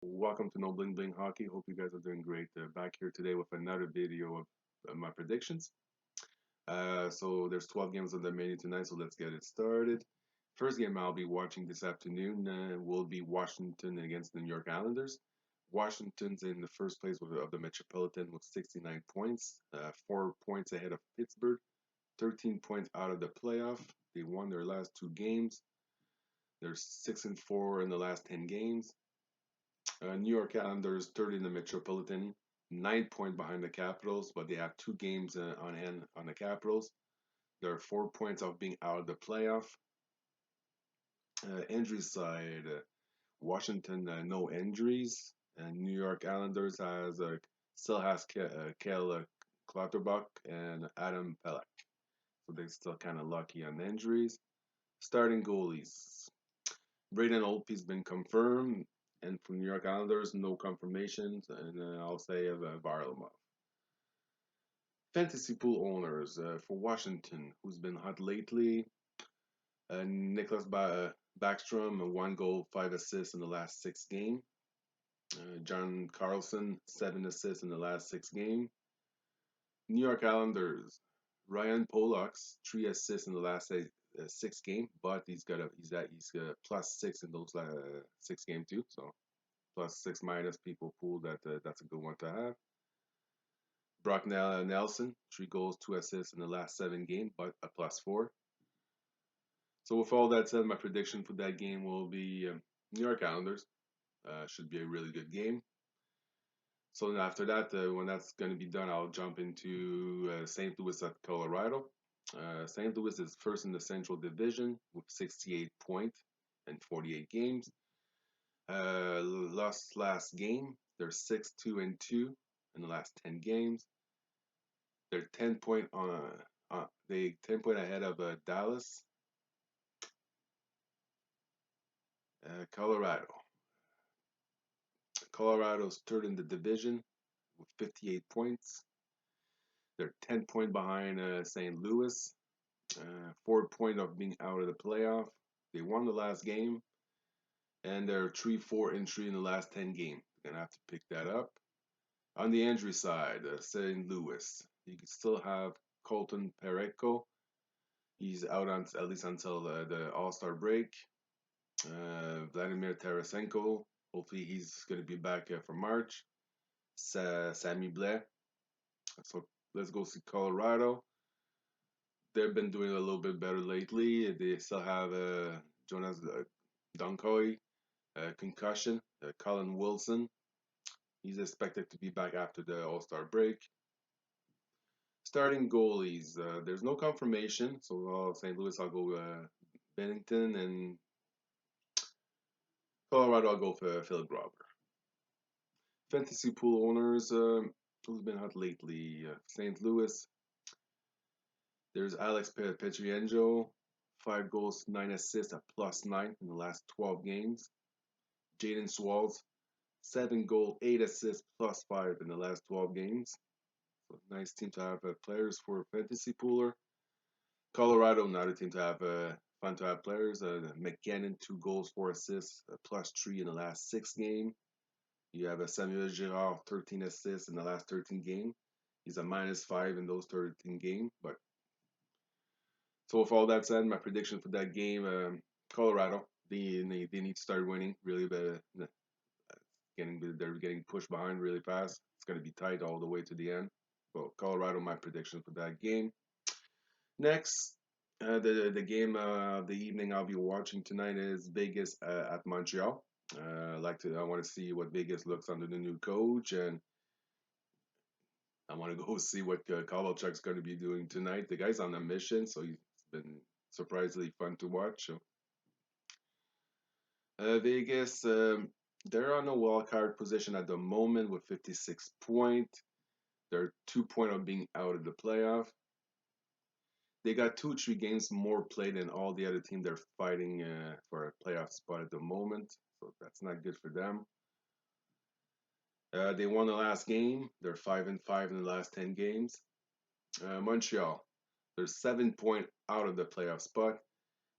Welcome to No Bling Bling Hockey. Hope you guys are doing great. Back here today with another video of my predictions. So there's 12 games on the menu tonight, so let's get it started. First game I'll be watching this afternoon will be Washington against the New York Islanders. Washington's in the first place of the Metropolitan with 69 points, 4 points ahead of Pittsburgh, 13 points out of the playoff. They won their last two games. They're 6-4 in the last 10 games. New York Islanders third in the Metropolitan, 9 points behind the Capitals, but they have two games on hand on the Capitals. They're 4 points off being out of the playoff. Injury side, Washington no injuries, and New York Islanders still has Kel Clutterbuck and Adam Pelech, so they're still kind of lucky on injuries. Starting goalies, Braden Holtby's been confirmed, and for New York Islanders, no confirmations, and I'll say Varlamov. Fantasy pool owners for Washington, who's been hot lately, Nicholas Backstrom, 1 goal, 5 assists in the last 6 games. John Carlson, 7 assists in the last 6 games. New York Islanders, Ryan Pollock's 3 assists in the last 6 games, but he's got +6 in those 6 games too. So +6 minus people pool that's a good one to have. Brock Nelson, 3 goals, 2 assists in the last 7 games, but a +4. So with all that said, my prediction for that game will be New York Islanders. Should be a really good game. So then after that, when that's going to be done, I'll jump into St. Louis at Colorado. St. Louis is first in the Central Division with 68 points and 48 games. Lost last game. They're 6-2-2 in the last 10 games. They're 10 point they 10 point ahead of Dallas. Colorado. Colorado's third in the division with 58 points. They're 10 point behind St. Louis. 4 point of being out of the playoff. They won the last game, and they're 3-4-3 in the last 10 games. They're gonna have to pick that up. On the injury side, St. Louis, you can still have Colton Parayko. He's out on at least until the All-Star break. Vladimir Tarasenko, hopefully he's going to be back for March. Sammy Blais. So let's go see Colorado. They've been doing a little bit better lately. They still have Jonas Donkoy, concussion. Colin Wilson, he's expected to be back after the All-Star break. Starting goalies, there's no confirmation. So St. Louis, I'll go Bennington, and Colorado, I'll go for Philip Grobber. Fantasy pool owners, who's been hot lately? St. Louis. There's Alex Pietrangelo, 5 goals, 9 assists at +9 in the last 12 games. Jaden Swalls, 7 goals, 8 assists, +5 in the last 12 games. So nice team to have players for fantasy pooler. Colorado, another team to have fun to have players. McKinnon, 2 goals, 4 assists, +3 in the last 6 games. You have a Samuel Girard, 13 assists in the last 13 games. He's a -5 in those 13 games. But so with all that said, my prediction for that game, Colorado, they need to start winning really. They're getting pushed behind really fast. It's going to be tight all the way to the end. Well, Colorado, my prediction for that game. Next, the game of the evening I'll be watching tonight is Vegas at Montreal. I want to see what Vegas looks under the new coach, and I want to go see what Kovalchuk's going to be doing tonight. The guy's on a mission, so he's been surprisingly fun to watch. So, Vegas, they're on a wild card position at the moment with 56 points. They're 2 point of being out of the playoff. They got 2 3 games more played than all the other teams they're fighting for a playoff spot at the moment, so that's not good for them. They won the last game. They're 5-5 in the last 10 games. Montreal, they're 7 point out of the playoff spot,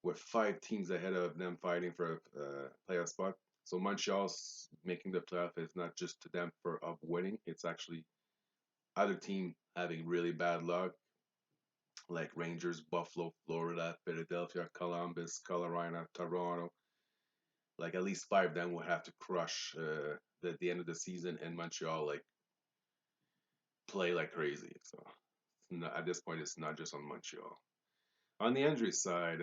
with 5 teams ahead of them fighting for a playoff spot. So Montreal's making the playoff is not just to them for of winning; it's actually other team having really bad luck, like Rangers, Buffalo, Florida, Philadelphia, Columbus, Carolina, Toronto. Like at least five of them will have to crush the end of the season, and Montreal like play like crazy. So at this point, it's not just on Montreal. On the injury side,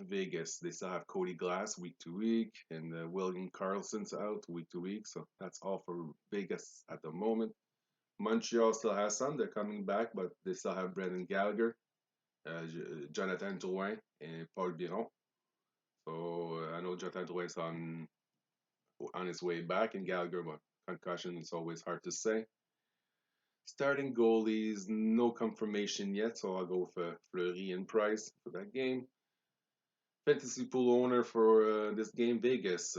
Vegas, they still have Cody Glass week to week, and William Carlson's out week to week. So that's all for Vegas at the moment. Montreal still has some. They're coming back, but they still have Brendan Gallagher, Jonathan Drouin, and Paul Biron. So I know Jonathan Drouin's on his way back, and Gallagher, but concussion is always hard to say. Starting goalies, no confirmation yet, so I'll go for Fleury and Price for that game. Fantasy pool owner for this game, Vegas,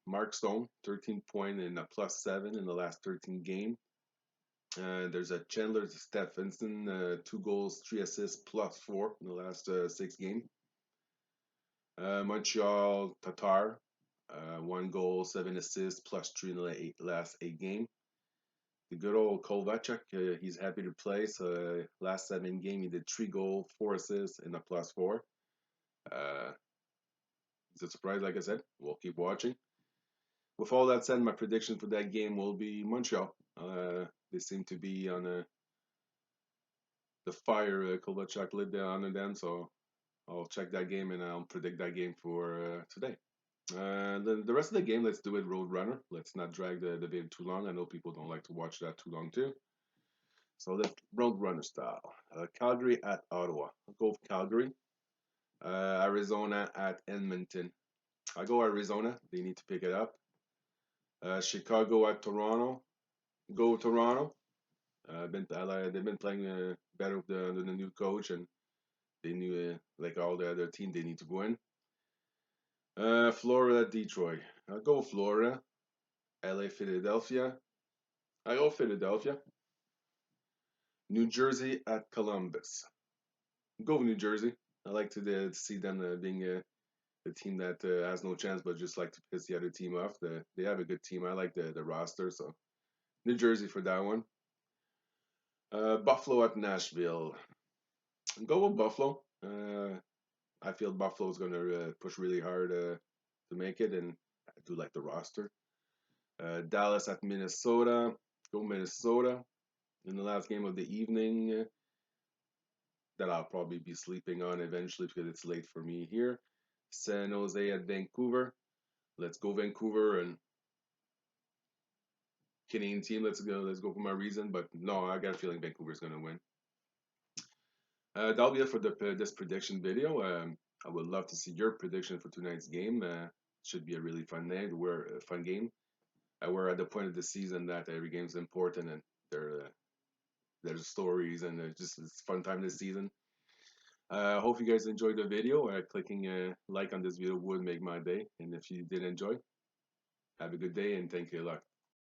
Mark Stone, 13 point and a +7 in the last 13 game. There's a Chandler Stephenson, 2 goals, 3 assists, +4 in the last 6 game. Montreal Tatar, 1 goal, 7 assists, +3 in the last 8 game. The good old Kovacic, he's happy to play. So last 7 game, he did 3 goals, 4 assists, and a +4. Uh, it's a surprise, like I said. We'll keep watching. With all that said, my prediction for that game will be Montreal. They seem to be on the fire. Kovacic lit there on them, so I'll check that game and I'll predict that game for today. The rest of the game, let's do it Roadrunner. Let's not drag the video too long. I know people don't like to watch that too long too. So let's Roadrunner style. Calgary at Ottawa. I'll go with Calgary. Arizona at Edmonton. I go Arizona. They need to pick it up. Chicago at Toronto. Go Toronto. They've been playing better with under the new coach, and they knew like all the other team they need to win. Florida, Detroit. I'll go Florida. LA, Philadelphia. I go Philadelphia. New Jersey at Columbus. Go New Jersey. I like to see them being the team that has no chance, but just like to piss the other team off. They have a good team. I like the roster, so New Jersey for that one. Buffalo at Nashville. Go with Buffalo. I feel Buffalo's going to push really hard to make it, and I do like the roster. Dallas at Minnesota. Go Minnesota. In the last game of the evening, that I'll probably be sleeping on eventually because it's late for me here. San Jose at Vancouver. Let's go Vancouver and Canadian team. Let's go. Let's go for my reason, but no, I got a feeling Vancouver's going to win. That'll be it for this prediction video. I would love to see your prediction for tonight's game. Should be a really fun night. We're a fun game. We're at the point of the season that every game's important and there's stories and it's a fun time this season. I hope you guys enjoyed the video. Clicking a like on this video would make my day. And if you did enjoy, have a good day and thank you a lot.